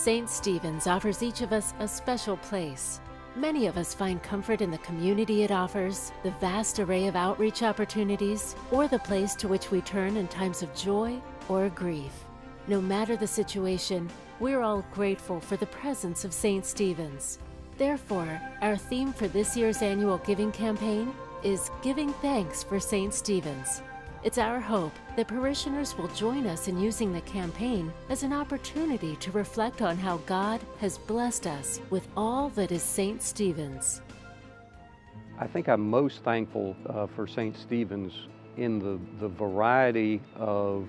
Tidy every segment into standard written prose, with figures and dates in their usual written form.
St. Stephen's offers each of us a special place. Many of us find comfort in the community it offers, the vast array of outreach opportunities, or the place to which we turn in times of joy or grief. No matter the situation, we're all grateful for the presence of St. Stephen's. Therefore, our theme for this year's annual giving campaign is Giving Thanks for St. Stephen's. It's our hope that parishioners will join us in using the campaign as an opportunity to reflect on how God has blessed us with all that is St. Stephen's. I think I'm most thankful for St. Stephen's in the variety of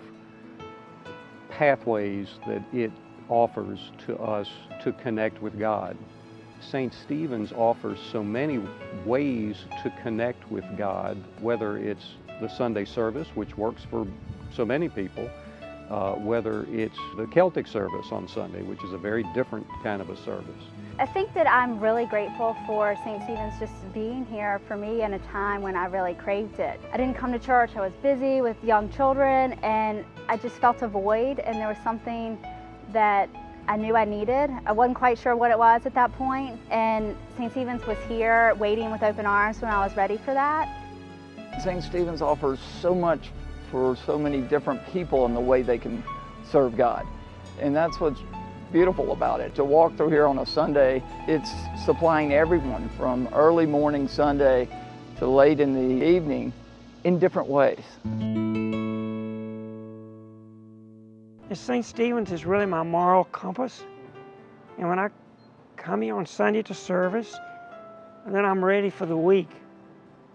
pathways that it offers to us to connect with God. St. Stephen's offers so many ways to connect with God, whether it's the Sunday service, which works for so many people, whether it's the Celtic service on Sunday, which is a very different kind of a service. I think that I'm really grateful for St. Stephen's just being here for me in a time when I really craved it. I didn't come to church, I was busy with young children, and I just felt a void, and there was something that I knew I needed. I wasn't quite sure what it was at that point, and St. Stephen's was here waiting with open arms when I was ready for that. St. Stephen's offers so much for so many different people in the way they can serve God. And that's what's beautiful about it. To walk through here on a Sunday, it's supplying everyone from early morning Sunday to late in the evening in different ways. St. Stephen's is really my moral compass. And when I come here on Sunday to service, and then I'm ready for the week.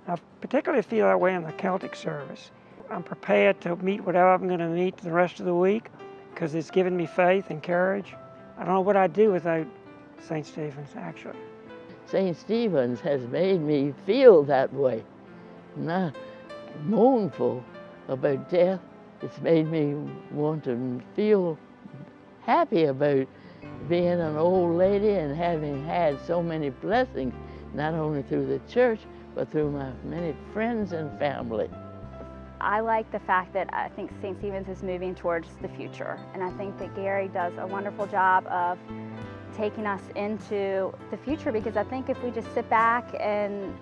I particularly feel that way in the Celtic service. I'm prepared to meet whatever I'm going to meet the rest of the week because it's given me faith and courage. I don't know what I'd do without St. Stephen's, actually. St. Stephen's has made me feel that way, not mournful about death. It's made me want to feel happy about being an old lady and having had so many blessings, not only through the church, but through my many friends and family. I like the fact that I think St. Stephen's is moving towards the future, and I think that Gary does a wonderful job of taking us into the future, because I think if we just sit back and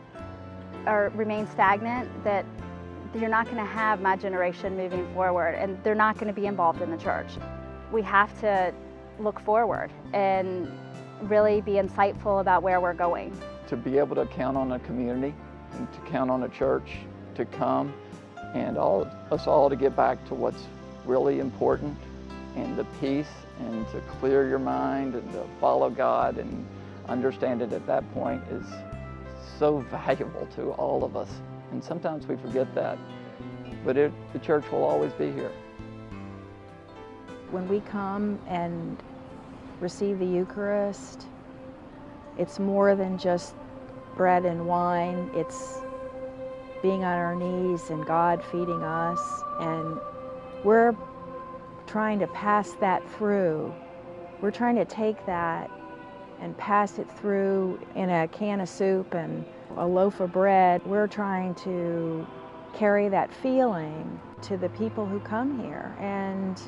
or remain stagnant, that you're not going to have my generation moving forward, and they're not going to be involved in the church. We have to look forward and really be insightful about where we're going. To be able to count on a community and to count on a church to come and us all to get back to what's really important, and the peace, and to clear your mind and to follow God and understand it at that point is so valuable to all of us. And sometimes we forget that, but the church will always be here. When we come and receive the Eucharist, it's more than just bread and wine. It's being on our knees and God feeding us, and we're trying to pass that through. We're trying to take that and pass it through in a can of soup and a loaf of bread. We're trying to carry that feeling to the people who come here. And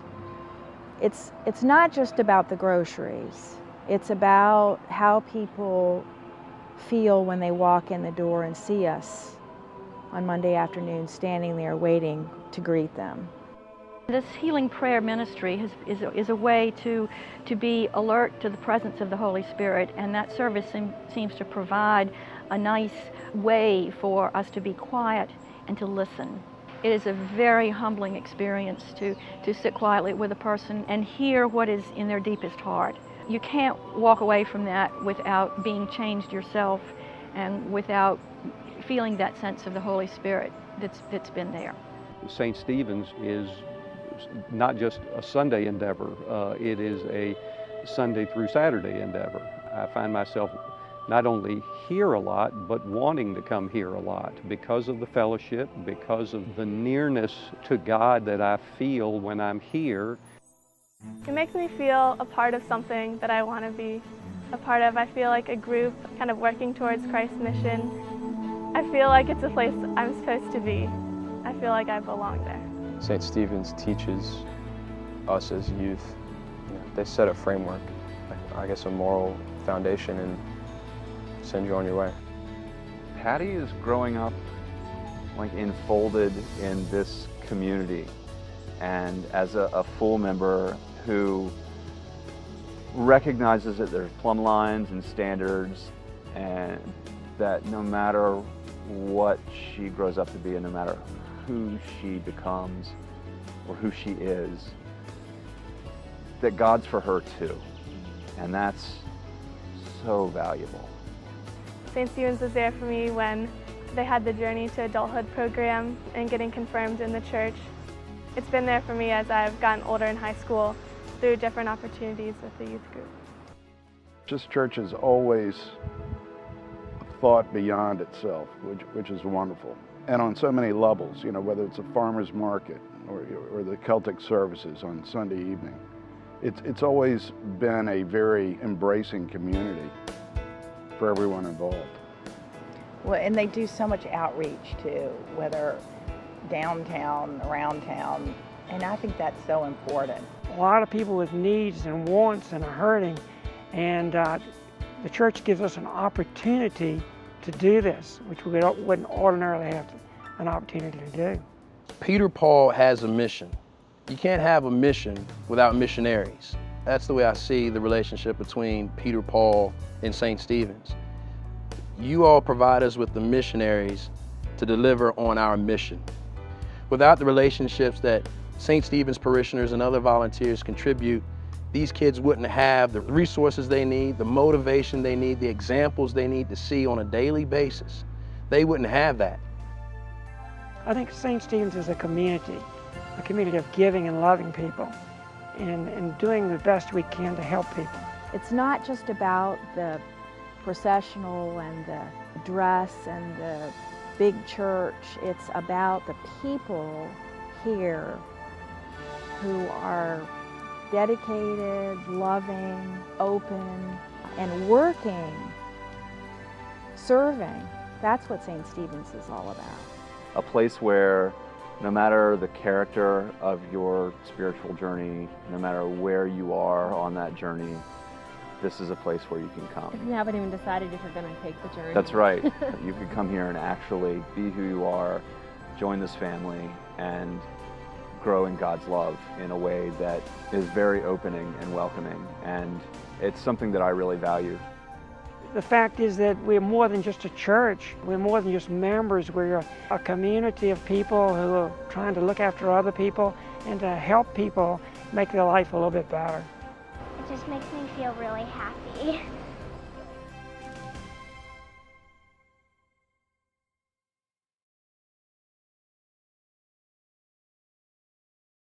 it's not just about the groceries. It's about how people feel when they walk in the door and see us on Monday afternoon standing there waiting to greet them. This healing prayer ministry is a way to be alert to the presence of the Holy Spirit, and that service seems to provide a nice way for us to be quiet and to listen. It is a very humbling experience to sit quietly with a person and hear what is in their deepest heart. You can't walk away from that without being changed yourself and without feeling that sense of the Holy Spirit that's been there. St. Stephen's is not just a Sunday endeavor, it is a Sunday through Saturday endeavor. I find myself not only here a lot, but wanting to come here a lot because of the fellowship, because of the nearness to God that I feel when I'm here. It makes me feel a part of something that I want to be a part of. I feel like a group kind of working towards Christ's mission. I feel like it's a place I'm supposed to be. I feel like I belong there. St. Stephen's teaches us as youth. They set a framework I guess, a moral foundation and send you on your way. Patty is growing up like enfolded in this community and as a full member who recognizes that there's plumb lines and standards, and that no matter what she grows up to be and no matter who she becomes or who she is, that God's for her too. And that's so valuable. St. Stephen's was there for me when they had the Journey to Adulthood program and getting confirmed in the church. It's been there for me as I've gotten older in high school through different opportunities with the youth group. This church has always thought beyond itself, which is wonderful. And on so many levels, you know, whether it's a farmer's market or the Celtic services on Sunday evening. It's always been a very embracing community for everyone involved. Well, and they do so much outreach too, whether downtown, around town, and I think that's so important. A lot of people with needs and wants and are hurting, and the church gives us an opportunity to do this, which we wouldn't ordinarily have an opportunity to do. Peter Paul has a mission. You can't have a mission without missionaries. That's the way I see the relationship between Peter Paul and St. Stephen's. You all provide us with the missionaries to deliver on our mission. Without the relationships that St. Stephen's parishioners and other volunteers contribute, these kids wouldn't have the resources they need, the motivation they need, the examples they need to see on a daily basis. They wouldn't have that. I think St. Stephen's is a community of giving and loving people and doing the best we can to help people. It's not just about the processional and the dress and the big church. It's about the people here who are dedicated, loving, open, and working, serving. That's what St. Stephen's is all about. A place where no matter the character of your spiritual journey, no matter where you are on that journey, this is a place where you can come. You haven't even decided if you're going to take the journey. That's right. You can come here and actually be who you are, join this family, and grow in God's love in a way that is very opening and welcoming. And it's something that I really value. The fact is that we're more than just a church. We're more than just members. We're a community of people who are trying to look after other people and to help people make their life a little bit better. It just makes me feel really happy.